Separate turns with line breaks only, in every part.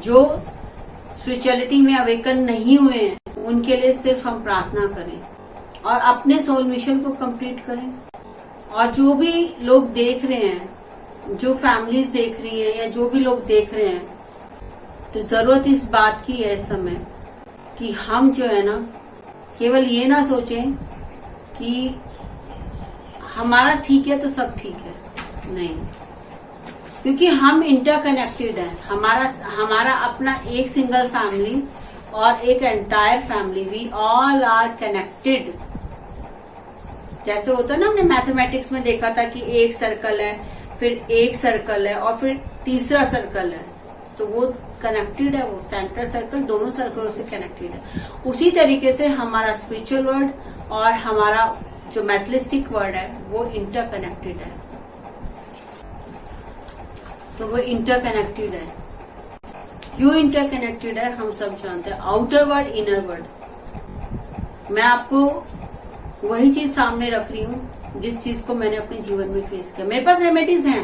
जो स्पिरिचुअलिटी में अवेकन नहीं हुए हैं उनके लिए सिर्फ हम प्रार्थना करें और अपने सोल मिशन को कंप्लीट करें। और जो भी लोग देख रहे हैं, जो फैमिलीज देख रही हैं या जो भी लोग देख रहे हैं, तो जरूरत इस बात की है इस समय कि हम जो है ना केवल ये ना सोचें कि हमारा ठीक है तो सब ठीक है, नहीं, क्योंकि हम इंटरकनेक्टेड हैं। हमारा अपना एक सिंगल फैमिली और एक entire family, we all are connected. जैसे होता है ना, हमने मैथमेटिक्स में देखा था कि एक सर्कल है, फिर एक सर्कल है और फिर तीसरा सर्कल है, तो वो कनेक्टेड है, वो सेंटर सर्कल दोनों सर्कलों से कनेक्टेड है। उसी तरीके से हमारा स्पिरिचुअल वर्ल्ड और हमारा जो मेटलिस्टिक वर्ल्ड है वो इंटरकनेक्टेड है। तो वो इंटरकनेक्टेड है। क्यों इंटरकनेक्टेड है हम सब जानते हैं, आउटर वर्ल्ड इनर वर्ल्ड। मैं आपको वही चीज सामने रख रही हूँ जिस चीज को मैंने अपने जीवन में फेस किया। मेरे पास रेमेडीज हैं,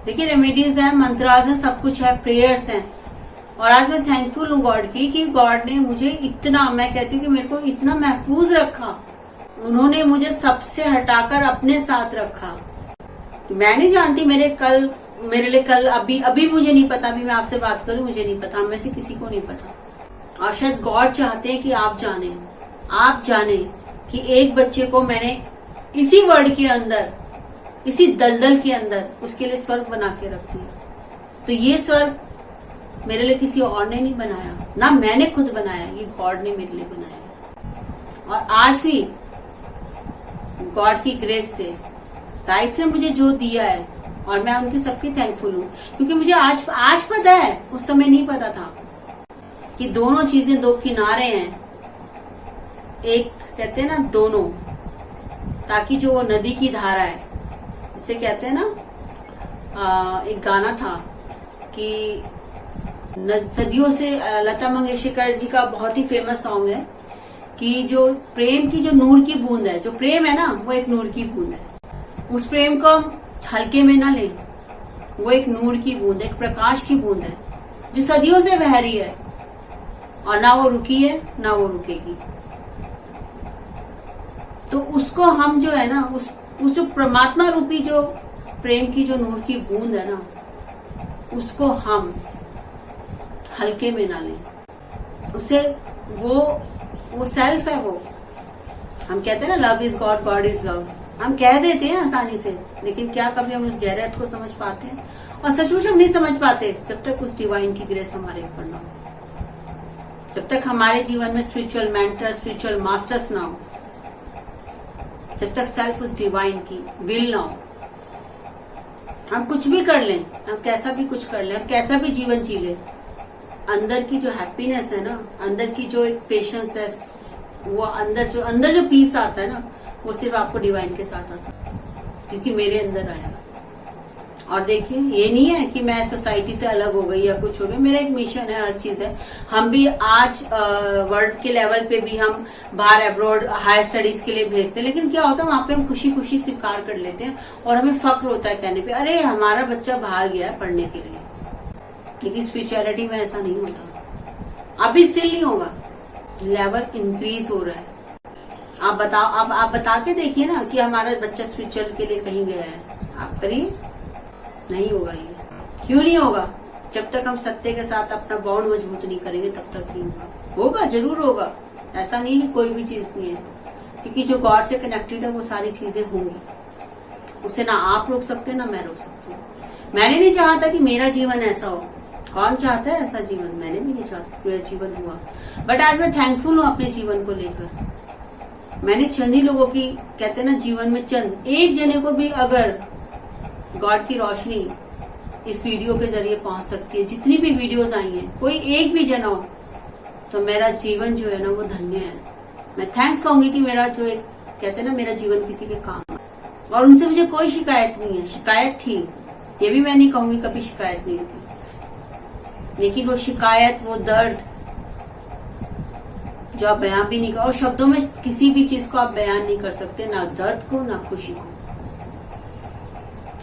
देखिए रेमेडीज हैं, मंत्राज हैं, सब कुछ है, प्रेयर्स हैं। और आज मैं थैंकफुल हूँ गॉड की कि गॉड ने मुझे इतना, मैं कहती हूँ कि मेरे को इतना महफूज रखा। उन्होंने मुझे सबसे हटाकर अपने साथ रखा। मैं नहीं जानती मेरे लिए कल अभी मुझे नहीं पता, अभी मैं आपसे बात करूं मुझे नहीं पता, हम में से किसी को नहीं पता। और शायद गॉड चाहते हैं कि आप जाने कि एक बच्चे को मैंने इसी वर्ड के अंदर, इसी दलदल के अंदर उसके लिए स्वर्ग बना के रख दिया। तो ये स्वर्ग मेरे लिए किसी और ने नहीं बनाया, ना मैंने खुद बनाया, ये गॉड ने मेरे लिए बनाया। और आज भी गॉड की ग्रेस से लाइफ ने मुझे जो दिया है, और मैं उनकी सबकी थैंकफुल हूँ, क्योंकि मुझे आज पता है, उस समय नहीं पता था कि दोनों चीजें दो किनारे हैं। एक कहते हैं ना दोनों, ताकि जो वो नदी की धारा है, जिसे कहते हैं ना, एक गाना था कि सदियों से, लता मंगेशकर जी का बहुत ही फेमस सॉन्ग है कि जो प्रेम की जो नूर की बूंद है, जो प्रेम है ना वो एक नूर की बूंद है। उस प्रेम को हम हल्के में ना लें, वो एक नूर की बूंद, एक प्रकाश की बूंद है जो सदियों से बह रही है और ना वो रुकी है ना वो रुकेगी। तो उसको हम जो है ना, उस जो परमात्मा रूपी जो प्रेम की जो नूर की बूंद है ना, उसको हम हल्के में ना लें। उसे वो सेल्फ है। वो हम कहते हैं ना, love is God, God is love. हम कह देते हैं आसानी से, लेकिन क्या कभी हम उस गहरे अर्थ को समझ पाते हैं? और सचमुच हम नहीं समझ पाते जब तक उस डिवाइन की ग्रेस हमारे ऊपर ना हो, जब तक हमारे जीवन में स्पिरिचुअल मेंटर, स्पिरिचुअल मास्टर्स ना हो, जब तक सेल्फ उस डिवाइन की विल ना हो। हम कुछ भी कर लें, हम कैसा भी कुछ कर लें, हम कैसा भी जीवन जी लें, अंदर की जो हैप्पीनेस है ना, अंदर की जो एक पेशेंस है, वो अंदर जो पीस आता है ना, वो सिर्फ आपको डिवाइन के साथ आ सकता है, क्योंकि मेरे अंदर आया। और देखिए, ये नहीं है कि मैं सोसाइटी से अलग हो गई या कुछ हो गया। मेरा एक मिशन है, हर चीज है। हम भी आज वर्ल्ड के लेवल पे भी हम बाहर अब्रॉड हायर स्टडीज के लिए भेजते हैं, लेकिन क्या होता है, वहां पे हम खुशी खुशी स्वीकार कर लेते हैं और हमें फक्र होता है कहने पे, अरे हमारा बच्चा बाहर गया है पढ़ने के लिए। लेकिन स्पिरिचुअलिटी में ऐसा नहीं होता, अभी स्टिल नहीं होगा, लेवल इंक्रीज हो रहा है। आप बता के देखिए ना कि हमारा बच्चा स्पिरिचुअल के लिए कहीं गया है, आप करिए, नहीं होगा। ये क्यों नहीं होगा? जब तक हम सत्य के साथ अपना बॉन्ड मजबूत नहीं करेंगे तब तक नहीं होगा। होगा, जरूर होगा, ऐसा नहीं है कोई भी चीज नहीं है, क्योंकि जो गॉड से कनेक्टेड है वो सारी चीजें होंगी, उसे ना आप रोक सकते ना मैं रोक सकती हूँ। मैंने नहीं चाहा था कि मेरा जीवन ऐसा हो, कौन चाहता है ऐसा जीवन? मैंने भी नहीं चाहता मेरा जीवन हुआ, बट आज मैं थैंकफुल हूँ अपने जीवन को लेकर। मैंने चंद ही लोगों की, कहते हैं ना जीवन में चंद, एक जने को भी अगर गॉड की रोशनी इस वीडियो के जरिए पहुंच सकती है, जितनी भी वीडियोस आई हैं, कोई एक भी जना हो, तो मेरा जीवन जो है ना वो धन्य है। मैं थैंक्स कहूंगी कि मेरा जो एक, कहते हैं ना, मेरा जीवन किसी के काम है। और उनसे मुझे कोई शिकायत नहीं है। शिकायत थी, ये भी मैं नहीं कहूंगी कभी शिकायत नहीं थी, लेकिन वो शिकायत, वो दर्द जो आप बयान भी नहीं कर, और शब्दों में किसी भी चीज को आप बयान नहीं कर सकते, ना दर्द को ना खुशी को।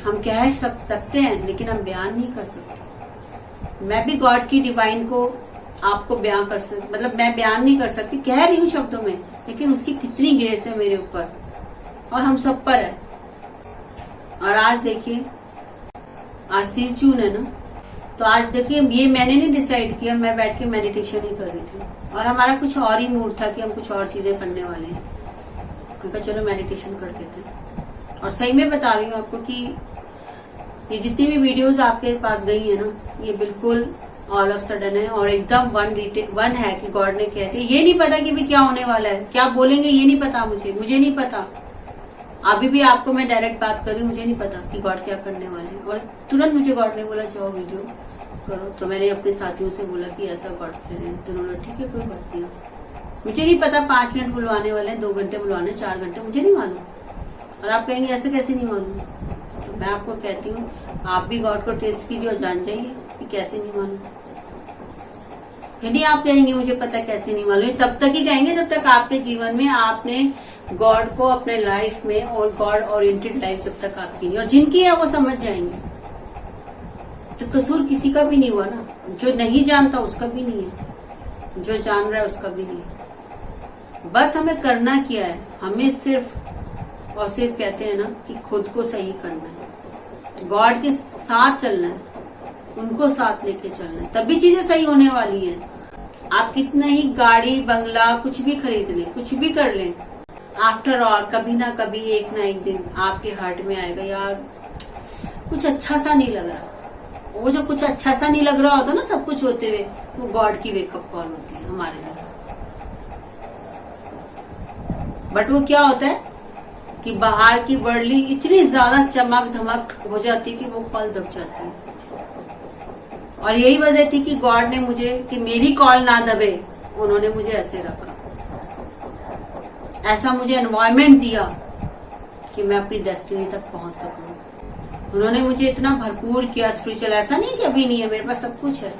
हम कह सकते हैं लेकिन हम बयान नहीं कर सकते। मैं भी गॉड की डिवाइन को आपको बयान कर सकती, मतलब मैं बयान नहीं कर सकती, कह रही हूँ शब्दों में, लेकिन उसकी कितनी ग्रेस है मेरे ऊपर और हम सब पर है। और आज देखिए, आज 30 जून है ना, तो आज देखिए ये मैंने नहीं डिसाइड किया, मैं बैठ के मेडिटेशन ही कर रही थी और हमारा कुछ और ही मूड था कि हम कुछ और चीजें करने वाले हैं, क्योंकि चलो मेडिटेशन कर लेते हैं। और सही में बता रही हूँ आपको कि ये जितनी भी वीडियोस आपके पास गई है ना, ये बिल्कुल ऑल ऑफ सडन है और एकदम वन है कि गॉड ने कह दिया। ये नहीं पता कि भी क्या होने वाला है, क्या बोलेंगे ये नहीं पता, मुझे नहीं पता। अभी भी आपको मैं डायरेक्ट बात कर रही हूँ, मुझे नहीं पता कि गॉड क्या करने वाले हैं। और तुरंत मुझे गॉड ने बोला जाओ वीडियो करो, तो मैंने अपने साथियों से बोला कि ऐसा गॉड कह रहे हैं, तो उन्होंने ठीक है कोई बात नहीं। मुझे नहीं पता 5 मिनट बुलवाने वाले हैं, 2 घंटे बुलवाने, 4 घंटे, मुझे नहीं मालूम। और आप कहेंगे ऐसे कैसे नहीं मालूम, तो मैं आपको कहती हूँ आप भी गॉड को टेस्ट कीजिए और जान जाइए कि कैसे नहीं मालूम। यदि आप कहेंगे मुझे पता कैसे नहीं मालूम, तब तक ही कहेंगे जब तक आपके जीवन में आपने गॉड को अपने लाइफ में और गॉड ओरिएंटेड लाइफ जब तक आपकी नहीं, और जिनकी है वो समझ जाएंगे। तो कसूर किसी का भी नहीं हुआ ना, जो नहीं जानता उसका भी नहीं है, जो जान रहा है उसका भी नहीं है। बस हमें करना क्या है, हमें सिर्फ और सिर्फ कहते हैं ना कि खुद को सही करना है, गॉड के साथ चलना है, उनको साथ लेके चलना है, तभी चीजें सही होने वाली हैं। आप कितना ही गाड़ी बंगला कुछ भी खरीद लें, कुछ भी कर लें, आफ्टर ऑल कभी ना कभी एक ना एक दिन आपके हार्ट में आएगा यार कुछ अच्छा सा नहीं लग रहा। वो जो कुछ अच्छा सा नहीं लग रहा होता ना सब कुछ होते हुए, वो गॉड की वेकअप कॉल होती है हमारे लिए। बट वो क्या होता है कि बाहर की वर्ल्डली इतनी ज्यादा चमक धमक हो जाती है कि वो कॉल दब जाती है। और यही वजह थी कि गॉड ने मुझे, कि मेरी कॉल ना दबे, उन्होंने मुझे ऐसे रखा, ऐसा मुझे एनवायरमेंट दिया कि मैं अपनी डेस्टिनी तक पहुंच सकूं। उन्होंने मुझे इतना भरपूर किया स्पिरिचुअल, ऐसा नहीं कि अभी नहीं है, मेरे पास सब कुछ है,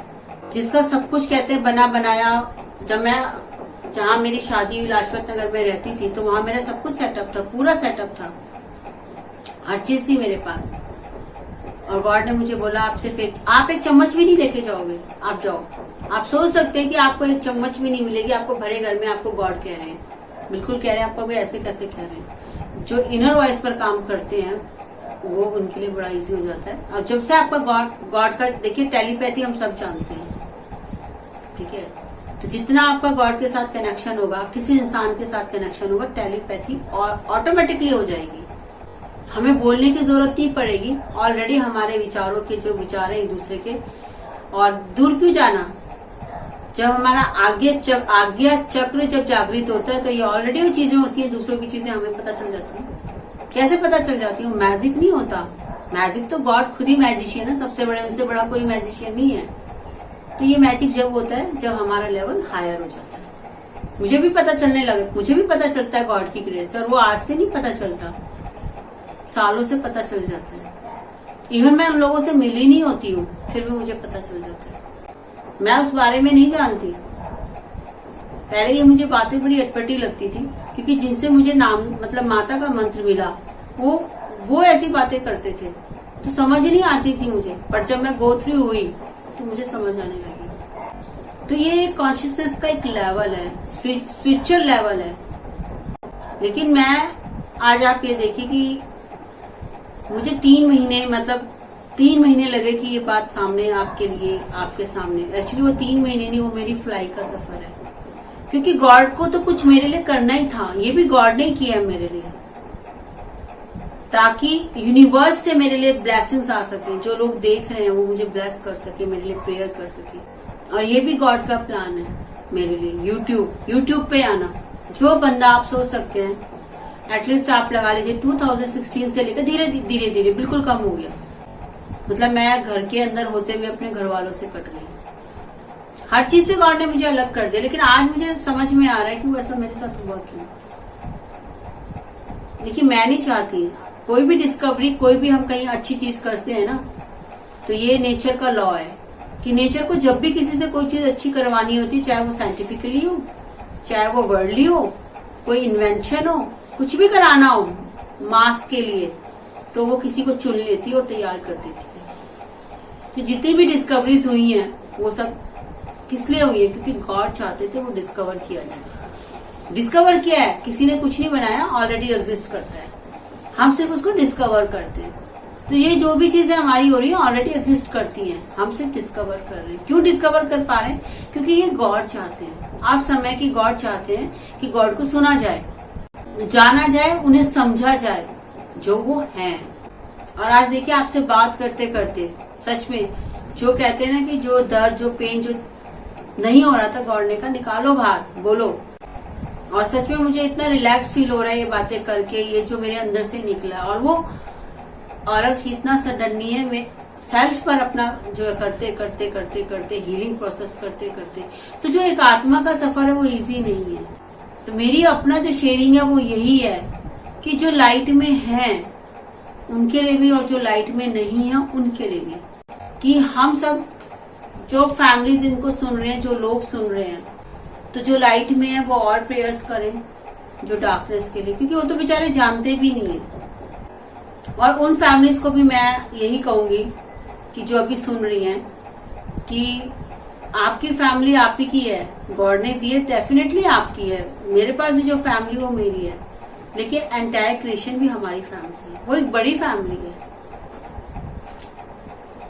जिसका सब कुछ कहते हैं बना बनाया। जब मैं, जहां मेरी शादी लाजपत नगर में रहती थी, तो वहां मेरा सब कुछ सेटअप था, पूरा सेटअप था, हर चीज थी मेरे पास। और गॉड ने मुझे बोला आप सिर्फ आप एक चम्मच भी नहीं लेके जाओगे, आप जाओ। आप सोच सकते हैं कि आपको एक चम्मच भी नहीं मिलेगी, आपको भरे घर में आपको गॉड कह रहे हैं, बिल्कुल कह रहे हैं आपको, भी ऐसे कैसे कह रहे हैं। जो इनर वॉइस पर काम करते हैं वो उनके लिए बड़ा इजी हो जाता है। और जब से आपका गॉड का देखिए, टेलीपैथी हम सब जानते हैं, ठीक है, तो जितना आपका गॉड के साथ कनेक्शन होगा, किसी इंसान के साथ कनेक्शन होगा, टेलीपैथी और ऑटोमेटिकली हो जाएगी। हमें बोलने की जरूरत नहीं पड़ेगी, ऑलरेडी हमारे विचारों के जो विचार है एक दूसरे के। और दूर क्यों जाना, जब हमारा आज्ञा चक्र जब जागृत होता है, तो ये ऑलरेडी वो चीजें होती है, दूसरों की चीजें हमें पता चल जाती है। कैसे पता चल जाती है, मैजिक नहीं होता, मैजिक तो गॉड खुद ही मैजिशियन है, सबसे बड़े, उनसे बड़ा कोई मैजिशियन नहीं है। तो ये मैजिक जब होता है जब हमारा लेवल हायर हो जाता है। मुझे भी पता चलने लगा, मुझे भी पता चलता है गॉड की ग्रेस से, और वो आज से नहीं पता चलता, सालों से पता चल जाता है। इवन मैं उन लोगों से मिली नहीं होती हूँ, फिर भी मुझे पता चल जाता है। मैं उस बारे में नहीं जानती, पहले ये मुझे बातें बड़ी अटपटी लगती थी, क्योंकि जिनसे मुझे नाम, मतलब माता का मंत्र मिला, वो ऐसी बातें करते थे, तो समझ नहीं आती थी मुझे। पर जब मैं गो थ्रू हुई तो मुझे समझ आने लगी। तो ये कॉन्शियसनेस का एक लेवल है, स्पिरिचुअल लेवल है। लेकिन मैं आज आप ये देखिए कि मुझे 3 महीने, मतलब 3 महीने लगे कि ये बात सामने आपके लिए, आपके सामने। एक्चुअली वो 3 महीने नहीं, वो मेरी फ्लाई का सफर है, क्योंकि गॉड को तो कुछ मेरे लिए करना ही था। ये भी गॉड ने किया है मेरे लिए, ताकि यूनिवर्स से मेरे लिए ब्लेसिंग्स आ सके, जो लोग देख रहे हैं वो मुझे ब्लेस कर सके, मेरे लिए प्रेयर कर सके। और ये भी गॉड का प्लान है मेरे लिए। यूट्यूब पे आना, जो बंदा आप सोच सकते हैं, एटलीस्ट आप लगा लीजिए 2016 से लेकर धीरे धीरे बिल्कुल कम हो गया। मतलब मैं घर के अंदर होते हुए अपने घर वालों से कट गई, हर चीज से गॉड ने मुझे अलग कर दिया। लेकिन आज मुझे समझ में आ रहा है कि वो ऐसा मेरे साथ हुआ क्यों। लेकिन मैं नहीं चाहती, कोई भी डिस्कवरी, कोई भी हम कहीं अच्छी चीज करते हैं ना, तो ये नेचर का लॉ है कि नेचर को जब भी किसी से कोई चीज अच्छी करवानी होती है, चाहे वो साइंटिफिकली हो, चाहे वो वर्ल्डली हो, कोई इन्वेंशन हो, कुछ भी कराना हो मास के लिए, तो वो किसी को चुन लेती है और तैयार कर देती है। तो जितनी भी डिस्कवरीज हुई हैं वो सब किस लिए हुई है? क्योंकि गॉड चाहते थे वो डिस्कवर किया जाए। डिस्कवर किया है, किसी ने कुछ नहीं बनाया, ऑलरेडी एग्जिस्ट करता है, हम सिर्फ उसको डिस्कवर करते हैं। तो ये जो भी चीजें हमारी हो रही है ऑलरेडी एग्जिस्ट करती हैं, हम सिर्फ डिस्कवर कर रहे हैं। क्यों डिस्कवर कर पा रहे हैं? क्योंकि ये गॉड चाहते हैं। आप समय की गॉड चाहते हैं कि गॉड को सुना जाए, जाना जाए, उन्हें समझा जाए जो वो हैं। और आज देखिए आपसे बात करते करते सच में जो कहते हैं ना कि जो दर्द, जो पेन, जो नहीं हो रहा था, गॉड ने कहा निकालो बाहर, बोलो। और सच में मुझे इतना रिलैक्स फील हो रहा है ये बातें करके, ये जो मेरे अंदर से निकला। और वो और इतना सडनली है, मैं सेल्फ पर अपना जो है करते करते करते करते हीलिंग प्रोसेस करते करते, तो जो एक आत्मा का सफर है वो इजी नहीं है। तो मेरी अपना जो शेयरिंग है वो यही है कि जो लाइट में है उनके लिए भी और जो लाइट में नहीं है उनके लिए भी, कि हम सब जो फैमिलीज इनको सुन रहे हैं, जो लोग सुन रहे हैं, तो जो लाइट में है वो और प्रेयर्स करें जो डार्कनेस के लिए, क्योंकि वो तो बेचारे जानते भी नहीं है। और उन फैमिलीज को भी मैं यही कहूंगी कि जो अभी सुन रही हैं कि आपकी फैमिली आप ही की है, गॉड ने दी है, डेफिनेटली आपकी है। मेरे पास भी जो फैमिली वो मेरी है, लेकिन एंटायर क्रिएशन भी हमारी फैमिली है, वो एक बड़ी फैमिली है।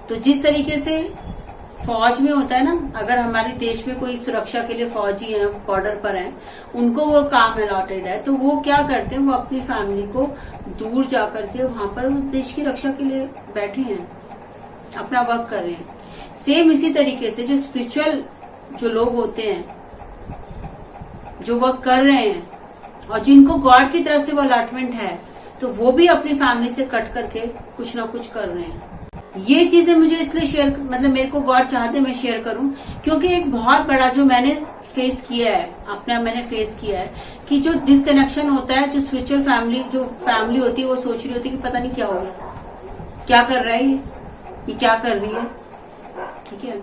तो जिस तरीके से फौज में होता है ना, अगर हमारे देश में कोई सुरक्षा के लिए फौजी है, बॉर्डर पर है, उनको वो काम अलॉटेड है, तो वो क्या करते हैं, वो अपनी फैमिली को दूर जाकर के वहां पर देश की रक्षा के लिए बैठे हैं, अपना वर्क कर रहे हैं। सेम इसी तरीके से जो स्पिरिचुअल जो लोग होते हैं, जो वर्क कर रहे हैं और जिनको गॉड की तरफ से वो अलॉटमेंट है, तो वो भी अपनी फैमिली से कट करके कुछ ना कुछ कर रहे हैं। ये चीजें मुझे इसलिए शेयर, मतलब मेरे को गॉड चाहते मैं शेयर करूं, क्योंकि एक बहुत बड़ा जो मैंने फेस किया है, अपना मैंने फेस किया है कि जो डिसकनेक्शन होता है, जो स्पिरिचुअल फैमिली, जो फैमिली होती है वो सोच रही होती है कि पता नहीं क्या हो गया, क्या कर रहा है ये क्या कर रही है, ठीक है।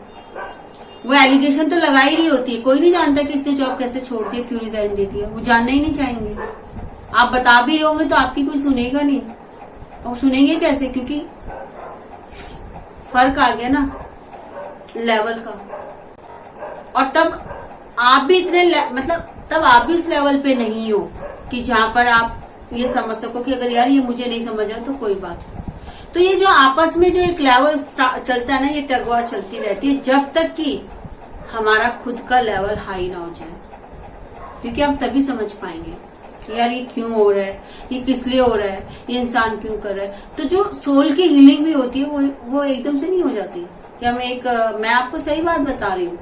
वो एलिगेशन तो लगा ही रही होती है, कोई नहीं जानता कि इसने जॉब कैसे छोड़ दिया, क्यों रिजाइन दे दिया, वो जानना ही नहीं चाहेंगे। आप बता भी रहे होंगे तो आपकी कोई सुनेगा नहीं, और सुनेंगे कैसे? क्योंकि फर्क आ गया ना लेवल का। और तब आप भी इतने मतलब तब आप भी उस लेवल पे नहीं हो कि जहां पर आप ये समझ सको कि अगर यार ये मुझे नहीं समझ आया तो कोई बात नहीं। तो ये जो आपस में जो एक लेवल चलता है ना, ये टगवार चलती रहती है जब तक कि हमारा खुद का लेवल हाई ना हो जाए, क्योंकि आप तभी समझ पाएंगे कि यार ये क्यों हो रहा है, ये किस लिए हो रहा है, ये इंसान क्यों कर रहा है। तो जो सोल की हीलिंग भी होती है वो एकदम से नहीं हो जाती। क्या मैं आपको सही बात बता रही हूँ।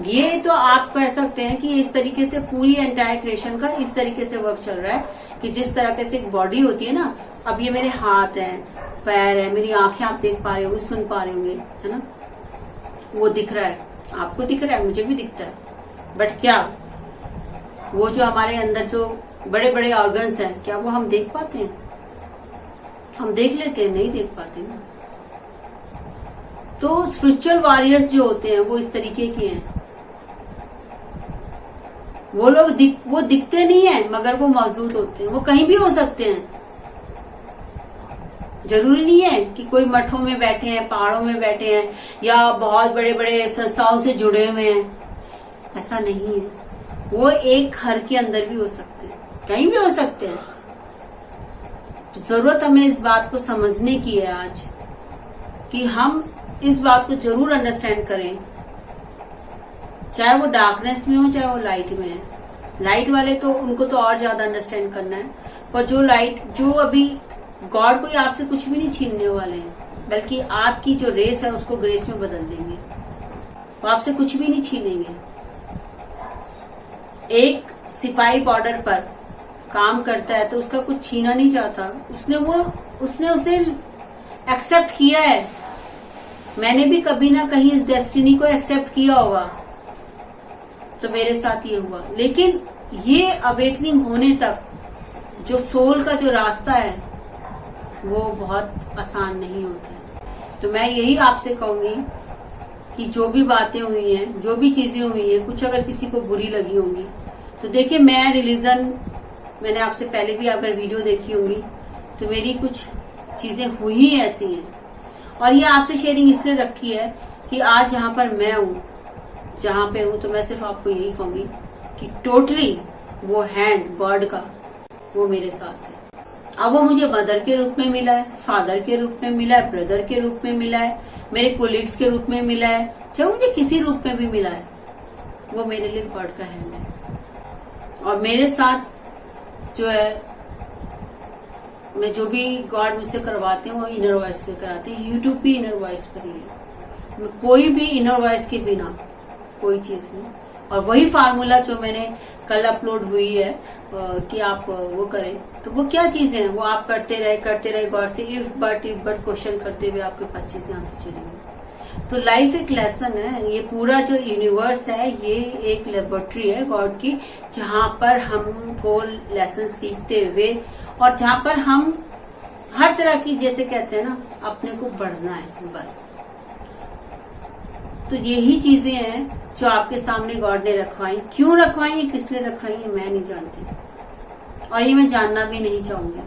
ये तो आप कह सकते हैं कि इस तरीके से पूरी एंटायर क्रिएशन का इस तरीके से वर्क चल रहा है कि जिस तरह से एक बॉडी होती है ना, अब ये मेरे हाथ है, पैर है, मेरी आंखें आप देख पा रहे होंगे, सुन पा रहे होंगे, है ना, वो दिख रहा है, आपको दिख रहा है, मुझे भी दिखता है। बट क्या वो जो हमारे अंदर जो बड़े बड़े ऑर्गन्स हैं, क्या वो हम देख पाते हैं? हम देख लेते हैं, नहीं देख पाते ना। तो स्पिरिचुअल वॉरियर्स जो होते हैं वो इस तरीके के हैं। वो लोग वो दिखते नहीं है मगर वो मौजूद होते हैं। वो कहीं भी हो सकते हैं, जरूरी नहीं है कि कोई मठों में बैठे हैं, पहाड़ों में बैठे हैं, या बहुत बड़े बड़े संस्थाओं से जुड़े हुए हैं, ऐसा नहीं है। वो एक घर के अंदर भी हो सकते हैं, कहीं भी हो सकते हैं। तो जरूरत हमें इस बात को समझने की है आज, कि हम इस बात को जरूर अंडरस्टैंड करें, चाहे वो डार्कनेस में हो चाहे वो लाइट में है। लाइट वाले तो उनको तो और ज्यादा अंडरस्टैंड करना है, पर जो अभी गॉड कोई आपसे कुछ भी नहीं छीनने वाले हैं, बल्कि आपकी जो रेस है उसको ग्रेस में बदल देंगे। वो आपसे कुछ भी नहीं छीनेंगे। एक सिपाही बॉर्डर पर काम करता है तो उसका कुछ छीना नहीं चाहता, उसने उसे एक्सेप्ट किया है। मैंने भी कभी ना कहीं इस डेस्टिनी को एक्सेप्ट किया होगा, तो मेरे साथ ये हुआ। लेकिन ये अवेकनिंग होने तक जो सोल का जो रास्ता है वो बहुत आसान नहीं होता है। तो मैं यही आपसे कहूंगी कि जो भी बातें हुई हैं, जो भी चीजें हुई हैं, कुछ अगर किसी को बुरी लगी होंगी तो देखिए, मैं रिलीजन, मैंने आपसे पहले भी अगर वीडियो देखी होंगी तो मेरी कुछ चीजें हुई ही ऐसी हैं, और ये आपसे शेयरिंग इसलिए रखी है कि आज जहां पर मैं हूं, जहां पे हूं, तो मैं सिर्फ आपको यही कहूंगी कि टोटली वो हैंड गॉड का वो मेरे साथ है। अब वो मुझे मदर के रूप में मिला है, फादर के रूप में मिला है, ब्रदर के रूप में मिला है, मेरे कोलीग्स के रूप में मिला है, चाहे मुझे किसी रूप में भी मिला है, वो मेरे लिए गॉड का हैंड है। और मेरे साथ जो है, मैं जो भी गॉड मुझसे करवाते हैं वो इनर वॉइस पे कराते हैं। यूट्यूब भी इनर वॉइस पर ही है, कोई भी इनर वॉइस के बिना कोई चीज नहीं। और वही फार्मूला जो मैंने कल अपलोड हुई है कि आप वो करें, तो वो क्या चीजें हैं, वो आप करते रहे गॉड से इफ बट क्वेश्चन करते हुए आपके पास चीजें आती चलेंगी। तो लाइफ एक लेसन है, ये पूरा जो यूनिवर्स है ये एक लेबोरेटरी है गॉड की, जहां पर हमको लेसन सीखते हुए और जहां पर हम हर तरह की, जैसे कहते हैं ना, अपने को बढ़ना है बस। तो यही चीजें हैं जो आपके सामने गॉड ने रखवाई। क्यों रखवाई है, किसने रखवाई है, मैं नहीं जानती और ये मैं जानना भी नहीं चाहूंगी।